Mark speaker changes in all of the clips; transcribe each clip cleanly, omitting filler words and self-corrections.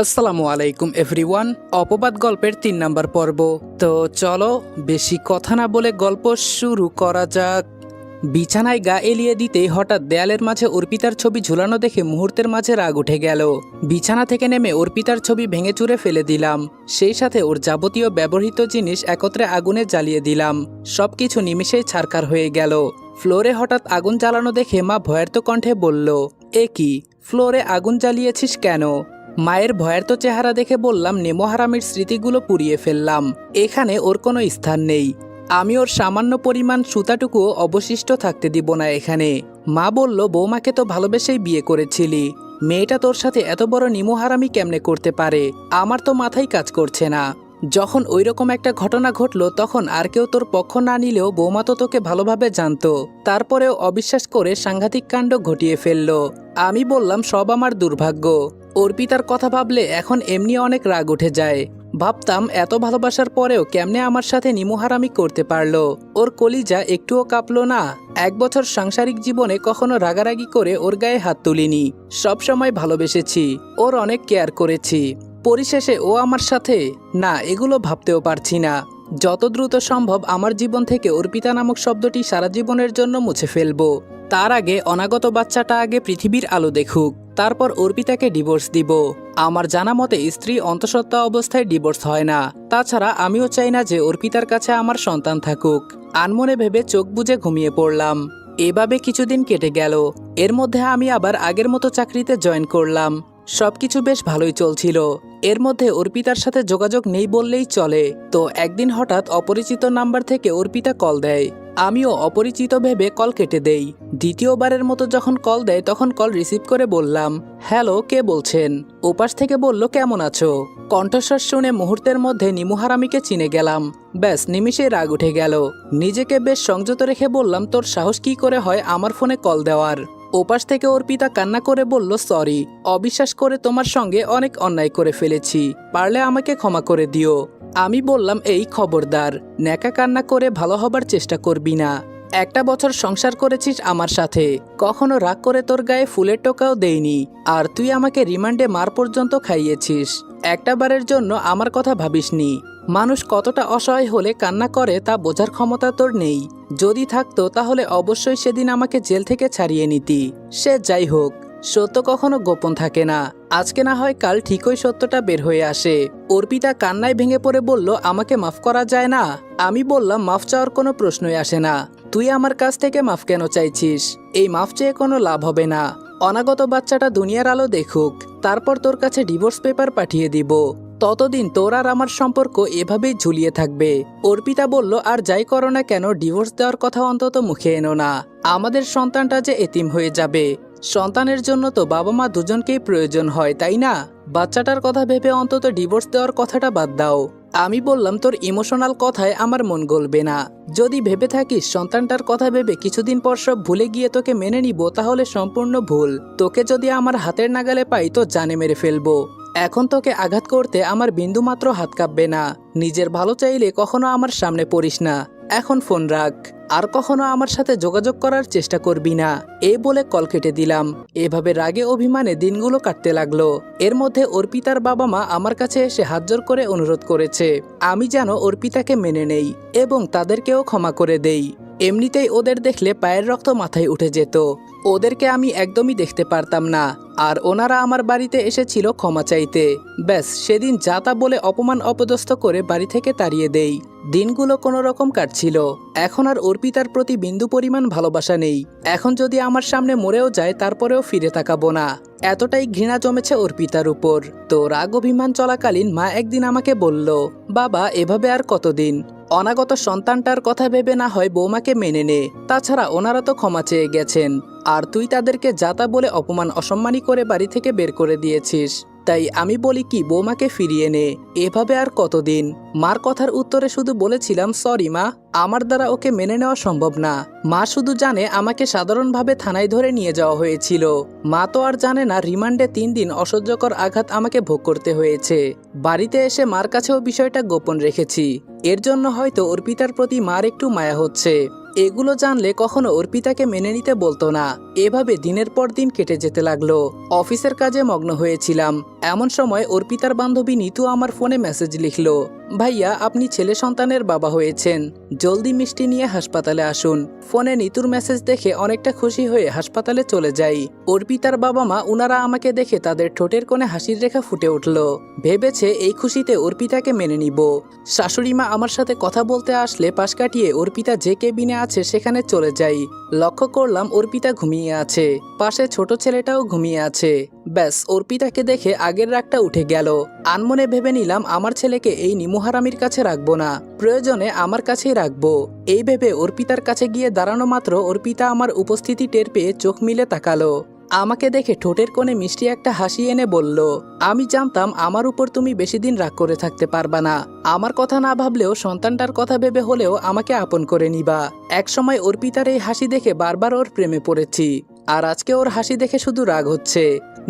Speaker 1: আসসালামু আলাইকুম এভরিওয়ান। অপবাদ গল্পের ৩ নাম্বার পর্ব। তো চলো বেশি কথা না বলে গল্প শুরু করা যাক। বিছানায় গা এলিয়ে দিতেই হঠাৎ দেয়ালের মাঝে অর্পিতার ছবি ঝুলানো দেখে মুহূর্তের মাঝে রাগ উঠে গেল। বিছানা থেকে নেমে অর্পিতার ছবি ভেঙে চুরে ফেলে দিলাম। সেই সাথে ওর যাবতীয় ব্যবহৃত জিনিস একত্রে আগুনে জ্বালিয়ে দিলাম। সবকিছু নিমেষেই ছারখার হয়ে গেল। ফ্লোরে হঠাৎ আগুন জ্বালানো দেখে মা ভয়ার্ত কণ্ঠে বলল, এ কি, ফ্লোরে আগুন জ্বালিয়েছিস কেন? মায়ের ভয়ার্ত চেহারা দেখে বললাম, নেমো হারামির স্মৃতিগুলো পুড়িয়ে ফেললাম। এখানে ওর কোনো স্থান নেই। আমি ওর সামান্য পরিমাণ সুতাটুকুও অবশিষ্ট থাকতে দিব না এখানে। মা বলল, বৌমাকে তো ভালোবেসেই বিয়ে করেছিলি, মেয়েটা তোর সাথে এত বড় নিমোহারামি কেমনে করতে পারে? আমার তো মাথায় কাজ করছে না। যখন ওইরকম একটা ঘটনা ঘটলো তখন আর কেউ তোর পক্ষ না নিলেও বৌমা তো তোকে ভালোভাবে জানতো, তারপরেও অবিশ্বাস করে সাংঘাতিক কাণ্ড ঘটিয়ে ফেললো। আমি বললাম, সব আমার দুর্ভাগ্য। অর্পিতার কথা ভাবলে এখন এমনি অনেক রাগ উঠে যায়। ভাবতাম এত ভালোবাসার পরেও কেমনে আমার সাথে নিমোহারামি করতে পারলো। ওর কলিজা একটুও কাঁপলো না। 1 বছর সাংসারিক জীবনে কখনো রাগারাগি করে ওর গায়ে হাত তুলিনি। সবসময় ভালোবেসেছি, ওর অনেক কেয়ার করেছি। পরিশেষে ও আমার সাথে, না, এগুলো ভাবতেও পারছি না। যত দ্রুত সম্ভব আমার জীবন থেকে অর্পিতা নামক শব্দটি সারা জীবনের জন্য মুছে ফেলবো। তার আগে অনাগত বাচ্চাটা আগে পৃথিবীর আলো দেখুক, তারপর অর্পিতাকে ডিভোর্স দিব। আমার জানা মতে স্ত্রী অন্তঃসত্ত্বা অবস্থায় ডিভোর্স হয় না। তাছাড়া আমিও চাই না যে অর্পিতার কাছে আমার সন্তান থাকুক। আনমনে ভেবে চোখ বুজে ঘুমিয়ে পড়লাম। এভাবে কিছুদিন কেটে গেল। এর মধ্যে আমি আবার আগের মতো চাকরিতে জয়েন করলাম। সবকিছু বেশ ভালোই চলছিল। এর মধ্যে অর্পিতার সাথে যোগাযোগ নেই বললেই চলে। তো একদিন হঠাৎ অপরিচিত নাম্বার থেকে অর্পিতা কল দেয়। আমিও অপরিচিত ভেবে কল কেটে দেই। দ্বিতীয়বারের মতো যখন কল দেয় তখন কল রিসিভ করে বললাম, হ্যালো, কে বলছেন? ওপাশ থেকে বলল, কেমন আছো? কণ্ঠস্বর শুনে মুহূর্তের মধ্যে নিমুহারামিকে চিনে গেলাম। ব্যাস নিমিষে রাগ উঠে গেল। নিজেকে বেশ সংযত রেখে বললাম, তোর সাহস কি করে হয় আমার ফোনে কল দেওয়ার? ওপাশ থেকে অর্পিতা কান্না করে বলল, সরি, অবিশ্বাস করে তোমার সঙ্গে অনেক অন্যায় করে ফেলেছি, পারলে আমাকে ক্ষমা করে দিও। আমি বললাম, এই খবরদার, ন্যাকা কান্না করে ভালো হবার চেষ্টা করবি না। 1 বছর সংসার করেছিস আমার সাথে, কখনো রাগ করে তোর গায়ে ফুলের টোকাও দেইনি। আর তুই আমাকে রিমান্ডে মার পর্যন্ত খাইয়েছিস। একটাবারের জন্য আমার কথা ভাবিসনি। মানুষ কতটা অসহায় হলে কান্না করে তা বোঝার ক্ষমতা তোর নেই। যদি থাকতো তাহলে অবশ্যই সেদিন আমাকে জেল থেকে ছাড়িয়ে নিতি। সে যাই হোক, সত্য কখনো গোপন থাকে না। আজকে না হয় কাল ঠিকই সত্যটা বের হয়ে আসে। অর্পিতা কান্নায় ভেঙে পড়ে বলল, আমাকে মাফ করা যায় না? আমি বললাম, মাফ চাওয়ার কোনো প্রশ্নই আসে না। তুই আমার কাছ থেকে মাফ কেন চাইছিস? এই মাফ চেয়ে কোনো লাভ হবে না। অনাগত বাচ্চাটা দুনিয়ার আলো দেখুক, তারপর তোর কাছে ডিভোর্স পেপার পাঠিয়ে দিব। ততদিন তোর আর আমার সম্পর্ক এভাবেই ঝুলিয়ে থাকবে। অর্পিতা বলল, আর যাই করো না কেন ডিভোর্স দেওয়ার কথা অন্তত মুখে এনো না। আমাদের সন্তানটা যে এতিম হয়ে যাবে। সন্তানের জন্য তো বাবা মা দুজনকেই প্রয়োজন হয়, তাই না? বাচ্চাটার কথা ভেবে অন্তত ডিভোর্স দেওয়ার কথাটা বাদ দাও। আমি বললাম, তোর ইমোশনাল কথায় আমার মন গলবে না। যদি ভেবে থাকিস সন্তানটার কথা ভেবে কিছুদিন পর সব ভুলে গিয়ে তোকে মেনে নিব, তাহলে সম্পূর্ণ ভুল। তোকে যদি আমার হাতের নাগালে পাই তো জানে মেরে ফেলবো। এখন তোকে আঘাত করতে আমার বিন্দুমাত্র হাত কাঁপবে না। নিজের ভালো চাইলে কখনো আমার সামনে পড়িস না। এখন ফোন রাখ, আর কখনো আমার সাথে যোগাযোগ করার চেষ্টা করবি না। এই বলে কল কেটে দিলাম। এভাবে রাগে অভিমানে দিনগুলো কাটতে লাগলো। এর মধ্যে অর্পিতার বাবা মা আমার কাছে এসে হাতজোড় করে অনুরোধ করেছে আমি যেন অর্পিতাকে মেনে নেই এবং তাদেরকেও ক্ষমা করে দেই। এমনিতেই ওদের দেখলে পায়ের রক্ত মাথায় উঠে যেত। ওদেরকে আমি একদমই দেখতে পারতাম না। আর ওনারা আমার বাড়িতে এসেছিল ক্ষমা চাইতে। ব্যাস, সেদিন যা তা বলে অপমান অপদস্থ করে বাড়ি থেকে তাড়িয়ে দেই। দিনগুলো কোনো রকম কাটছিল। এখন আর অর্পিতার প্রতি বিন্দু পরিমাণ ভালোবাসা নেই। এখন যদি আমার সামনে মরেও যায় তারপরেও ফিরে তাকাবো না। এতটাই ঘৃণা জমেছে অর্পিতার উপর। তো রাগ অভিমান চলাকালীন মা একদিন আমাকে বলল, বাবা, এভাবে আর কতদিন? অনাগত সন্তানটার কথা ভেবে না হয় বৌমাকে মেনে নে। তাছাড়া ওনারা তো ক্ষমা চেয়ে গেছেন, আর তুই তাদেরকে যাতা বলে অপমান অসম্মানী করে বাড়ি থেকে বের করে দিয়েছিস। তাই আমি বলি কি, বৌমাকে ফিরিয়ে নে। এভাবে আর কতদিন? মার কথার উত্তরে শুধু বলেছিলাম, সরি মা, আমার দ্বারা ওকে মেনে নেওয়া সম্ভব না। মা শুধু জানে আমাকে সাধারণভাবে থানায় ধরে নিয়ে যাওয়া হয়েছিল। মা তো আর জানে না রিমান্ডে 3 দিন অসহ্যকর আঘাত আমাকে ভোগ করতে হয়েছে। বাড়িতে এসে মার কাছেও বিষয়টা গোপন রেখেছি। এর জন্য হয়তো অর্পিতার প্রতি মার একটু মায়া হচ্ছে। এগুলো জানলে কখনো অর্পিতাকে মেনে নিতে বলতো না। এভাবে দিনের পর দিন কেটে যেতে লাগলো। অফিসের কাজে মগ্ন হয়েছিলাম। এমন সময় অর্পিতার বান্ধবী নিতু আমার ফোনে মেসেজ লিখলো, ভাইয়া আপনি ছেলে সন্তানের বাবা হয়েছেন, জলদি মিষ্টি নিয়ে হাসপাতালে আসুন। ফোনে নিতুর মেসেজ দেখে অনেকটা খুশি হয়ে হাসপাতালে চলে যাই। অর্পিতার বাবা মা উনারা আমাকে দেখে তাদের ঠোঁটের কোণে হাসির রেখা ফুটে উঠল। ভেবেছে এই খুশিতে অর্পিতাকে মেনে নিব। শাশুড়ি মা আমার সাথে কথা বলতে আসলে পাশ কাটিয়ে অর্পিতা যে কেবিনে আছে সেখানে চলে যাই। লক্ষ্য করলাম অর্পিতা ঘুমিয়ে আছে, পাশে ছোট ছেলেটাও ঘুমিয়ে আছে। ব্যাস, অর্পিতাকে দেখে আগের রাগটা উঠে গেল। আনমনে ভেবে নিলাম আমার ছেলেকে এই নিমুহারামির কাছে রাখবো না, প্রয়োজনে আমার কাছেই রাখবো। এই ভেবে অর্পিতার কাছে গিয়ে দাঁড়ানো মাত্র অর্পিতা আমার উপস্থিতি টের পেয়ে চোখ মিলে তাকালো। আমাকে দেখে ঠোঁটের কোণে মিষ্টি একটা হাসি এনে বলল, আমি জানতাম আমার উপর তুমি বেশি দিন রাগ করে থাকতে পারবা না। আমার কথা না ভাবলেও সন্তানটার কথা ভেবে হলেও আমাকে আপন করে নিবা। একসময় অর্পিতার এই হাসি দেখে বারবার ওর প্রেমে পড়েছি, আর আজকে ওর হাসি দেখে শুধু রাগ হচ্ছে।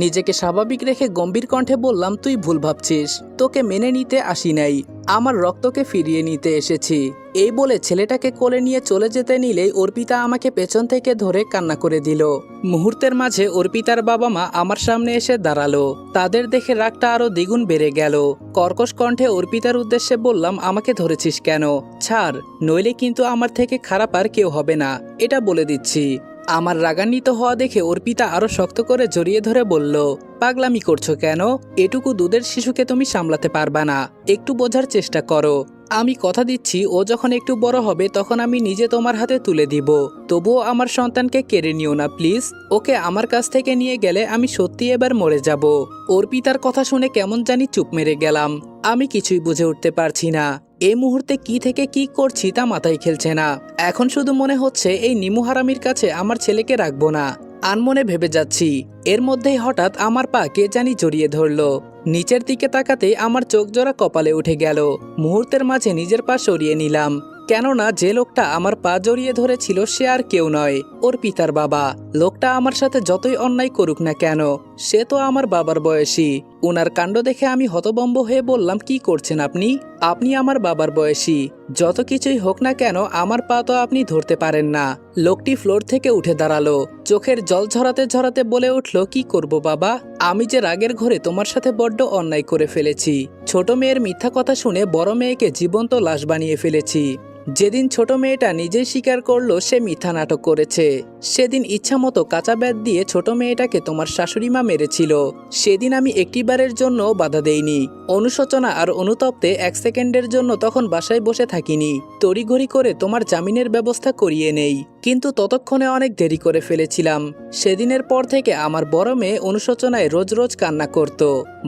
Speaker 1: নিজেকে স্বাভাবিক রেখে গম্ভীর কণ্ঠে বললাম, তুই ভুল ভাবছিস, তোকে মেনে নিতে আসি নাই, আমার রক্তকে ফিরিয়ে নিতে এসেছি। এই বলে ছেলেটাকে কোলে নিয়ে চলে যেতে নিলেই অর্পিতা আমাকে পেছন থেকে ধরে কান্না করে দিল। মুহূর্তের মাঝে অর্পিতার বাবা মা আমার সামনে এসে দাঁড়ালো। তাদের দেখে রাগটা আরো দ্বিগুণ বেড়ে গেল। কর্কশ কণ্ঠে অর্পিতার উদ্দেশ্যে বললাম, আমাকে ধরেছিস কেন? ছাড়, নইলে কিন্তু আমার থেকে খারাপ আর কেউ হবে না, এটা বলে দিচ্ছি। আমার রাগান্বিত হওয়া দেখে অর্পিতা আরো শক্ত করে জড়িয়ে ধরে বলল, পাগলামি করছো কেন? এটুকু দুধের শিশুকে তুমি সামলাতে পারবা না, একটু বোঝার চেষ্টা করো। আমি কথা দিচ্ছি ও যখন একটু বড় হবে তখন আমি নিজে তোমার হাতে তুলে দিব। তবুও আমার সন্তানকে কেড়ে নিও না প্লিজ। ওকে আমার কাছ থেকে নিয়ে গেলে আমি সত্যি এবার মরে যাব। অর্পিতার কথা শুনে কেমন জানি চুপ মেরে গেলাম। আমি কিছুই বুঝে উঠতে পারছি না। এই মুহূর্তে কি থেকে কি করছি তা মাথায় খেলছে না। এখন শুধু মনে হচ্ছে এই নিমুহারামির কাছে আমার ছেলেকে রাখবো না। আনমনে ভেবে যাচ্ছি, এর মধ্যেই হঠাৎ আমার পা কে জানি জড়িয়ে ধরলো। নিচের দিকে তাকাতে আমার চোখ জোড়া কপালে উঠে গেল। মুহূর্তের মাঝে নিজের পা সরিয়ে নিলাম, কেননা যে লোকটা আমার পা জড়িয়ে ধরেছিল সে আর কেউ নয়, অর্পিতার বাবা। লোকটা আমার সাথে যতই অন্যায় করুক না কেন, সে তো আমার বাবার বয়সী। উনার কাণ্ড দেখে আমি হতভম্ব হয়ে বললাম, কি করছেন আপনি? আপনি আমার বাবার বয়সী, যত কিছুই হোক না কেন আমার পা তো আপনি ধরতে পারেন না। লোকটি ফ্লোর থেকে উঠে দাঁড়ালো, চোখের জল ঝরাতে ঝরাতে বলে উঠল, কি করব বাবা, আমি যে রাগের ঘরে তোমার সাথে বড্ড অন্যায় করে ফেলেছি। ছোট মেয়ের মিথ্যা কথা শুনে বড় মেয়েকে জীবন্ত লাশ বানিয়ে ফেলেছি। যেদিন ছোট মেয়েটা নিজেই স্বীকার করলো সে মিথ্যা নাটক করেছে, সেদিন ইচ্ছামতো কাঁচা ব্যাট দিয়ে ছোট মেয়েটাকে তোমার শাশুড়ি মা মেরেছিল। সেদিন আমি একটিবারের জন্য বাধা দেইনি। অনুশোচনা আর অনুতপ্তে এক সেকেন্ডের জন্য তখন বাসায় বসে থাকিনি, তড়িঘড়ি করে তোমার জামিনের ব্যবস্থা করিয়ে নেই। কিন্তু ততক্ষণে অনেক দেরি করে ফেলেছিলাম। সেদিনের পর থেকে আমার বড় মেয়ে অনুশোচনায় রোজ রোজ কান্না করত।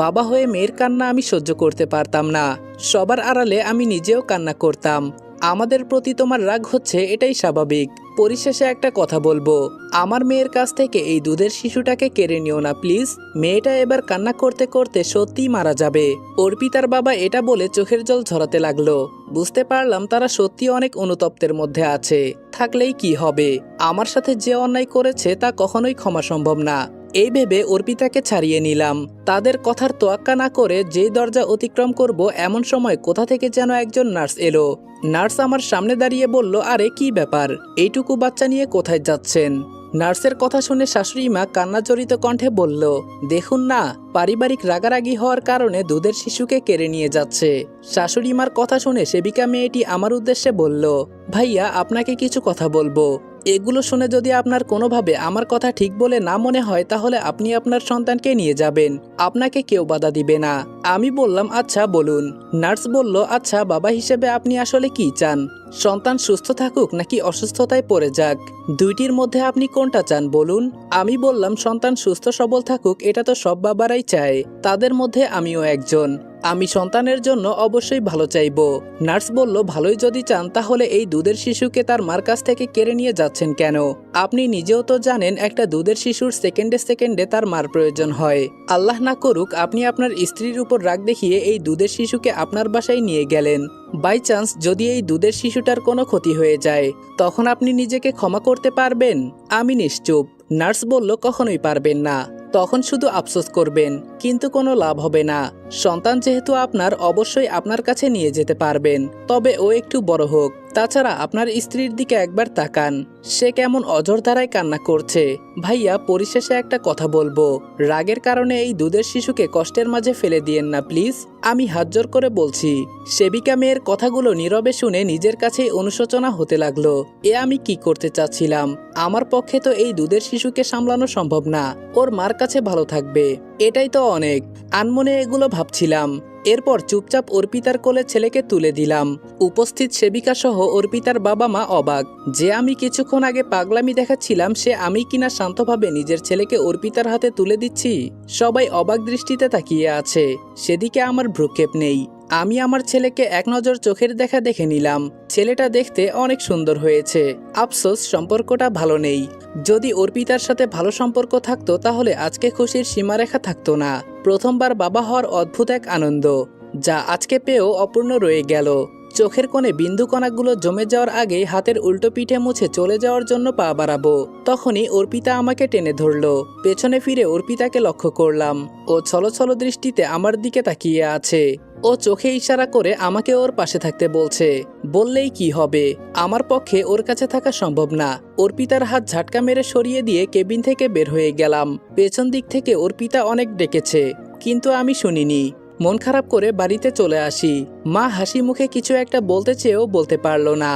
Speaker 1: বাবা হয়ে মেয়ের কান্না আমি সহ্য করতে পারতাম না। সবার আড়ালে আমি নিজেও কান্না করতাম। আমাদের প্রতি তোমার রাগ হচ্ছে, এটাই স্বাভাবিক। পরিশেষে একটা কথা বলবো, আমার মেয়ের কাছ থেকে এই দুধের শিশুটাকে কেড়ে নিও না প্লিজ। মেয়েটা এবার কান্না করতে করতে সত্যিই মারা যাবে। অর্পিতার বাবা এটা বলে চোখের জল ঝরাতে লাগলো। বুঝতে পারলাম তারা সত্যি অনেক অনুতপ্তের মধ্যে আছে। থাকলেই কি হবে, আমার সাথে যে অন্যায় করেছে তা কখনোই ক্ষমা সম্ভব না। এই ভেবে অর্পিতাকে ছাড়িয়ে নিলাম। তাদের কথার তোয়াক্কা না করে যেই দরজা অতিক্রম করব এমন সময় কোথা থেকে যেন একজন নার্স এলো। নার্স আমার সামনে দাঁড়িয়ে বলল, আরে কি ব্যাপার, এইটুকু বাচ্চা নিয়ে কোথায় যাচ্ছেন? নার্সের কথা শুনে শাশুড়ি মা কান্নাজড়িত কণ্ঠে বলল, দেখুন না, পারিবারিক রাগারাগি হওয়ার কারণে দুধের শিশুকে কেড়ে নিয়ে যাচ্ছে। শাশুড়ি মার কথা শুনে সেবিকা মেয়েটি আমার উদ্দেশ্যে বলল, ভাইয়া আপনাকে কিছু কথা বলবো। এগুলো শুনে যদি আপনার কোনোভাবে আমার কথা ঠিক বলে না মনে হয় তাহলে আপনি আপনার সন্তানকে নিয়ে যাবেন, আপনাকে কেউ বাধা দিবে না। আমি বললাম, আচ্ছা বলুন। নার্স বলল, আচ্ছা বাবা হিসেবে আপনি আসলে কি চান? সন্তান সুস্থ থাকুক নাকি অসুস্থতায় পড়ে যাক? দুইটির মধ্যে আপনি কোনটা চান বলুন? আমি বললাম, সন্তান সুস্থ সবল থাকুক, এটা তো সব বাবারাই চায়, তাদের মধ্যে আমিও একজন। আমি সন্তানের জন্য অবশ্যই ভালো চাইব। নার্স বলল, ভালোই যদি চান তাহলে এই দুধের শিশুকে তার মার কাছ থেকে কেড়ে নিয়ে যাচ্ছেন কেন? আপনি নিজেও তো জানেন একটা দুধের শিশুর সেকেন্ডে সেকেন্ডে তার মার প্রয়োজন হয়। আল্লাহ না করুক আপনি আপনার স্ত্রীর উপর রাগ দেখিয়ে এই দুধের শিশুকে আপনার বাসায় নিয়ে গেলেন। বাই চান্স যদি এই দুধের শিশুটার কোনো ক্ষতি হয়ে যায় তখন আপনি নিজেকে ক্ষমা করতে পারবেন? আমি নিশ্চুপ। নার্স বলল, কখনোই পারবেন না, তখন শুধু আফসোস করবেন, কিন্তু কোনো লাভ হবে না। সন্তান যেহেতু আপনার, অবশ্যই আপনার কাছে নিয়ে যেতে পারবেন, তবে ও একটু বড় হোক, তাছাড়া আপনার স্ত্রীর দিকে একবার তাকান, সে কেমন অঝোর ধারায় কান্না করছে। ভাইয়া, পরিশেষে একটা কথা বলবো, রাগের কারণে এই দুধের শিশুকে কষ্টের মাঝে ফেলে দিয়েন না প্লিজ, আমি হাত জোর করে বলছি। সেবিকা মেয়ের কথাগুলো নীরবে শুনে নিজের কাছেই অনুশোচনা হতে লাগলো। এ আমি কি করতে চাচ্ছিলাম? আমার পক্ষে তো এই দুধের শিশুকে সামলানো সম্ভব না, ওর মার কাছে ভালো থাকবে, এটাই তো অনেক। আনমনে এগুলো ভাবছিলাম। এরপর চুপচাপ অর্পিতার কোলে ছেলেকে তুলে দিলাম। উপস্থিত সেবিকা সহ অর্পিতার বাবা মা অবাক যে আমি কিছুক্ষণ আগে পাগলামি দেখাচ্ছিলাম সে আমি কিনা শান্তভাবে নিজের ছেলেকে অর্পিতার হাতে তুলে দিচ্ছি। সবাই অবাক দৃষ্টিতে তাকিয়ে আছে, সেদিকে আমার ভ্রুক্ষেপ নেই। আমি আমার ছেলেকে এক নজর চোখের দেখা দেখে নিলাম। ছেলেটা দেখতে অনেক সুন্দর হয়েছে। আফসোস সম্পর্কটা ভালো নেই। যদি অর্পিতার সাথে ভালো সম্পর্ক থাকতো তাহলে আজকে খুশির সীমারেখা থাকতো না। প্রথমবার বাবা হওয়ার অদ্ভুত এক আনন্দ, যা আজকে পেয়েও অপূর্ণ রয়ে গেল। চোখের কোণে বিন্দু কণাগুলো জমে যাওয়ার আগেই হাতের উল্টো পিঠে মুছে চলে যাওয়ার জন্য পা বাড়াবো, তখনই অর্পিতা আমাকে টেনে ধরলো। পেছনে ফিরে অর্পিতাকে লক্ষ্য করলাম, ও ছলছল দৃষ্টিতে আমার দিকে তাকিয়ে আছে। ও চোখে ইশারা করে আমাকে ওর পাশে থাকতে বলছে। বললেই কি হবে, আমার পক্ষে ওর কাছে থাকা সম্ভব না। অর্পিতার হাত ঝাটকা মেরে সরিয়ে দিয়ে কেবিন থেকে বের হয়ে গেলাম। পেছন দিক থেকে অর্পিতা অনেক ডেকেছে, কিন্তু আমি শুনিনি। মন খারাপ করে বাড়িতে চলে আসি। মা হাসি মুখে কিছু একটা বলতে চেয়েও বলতে পারল না।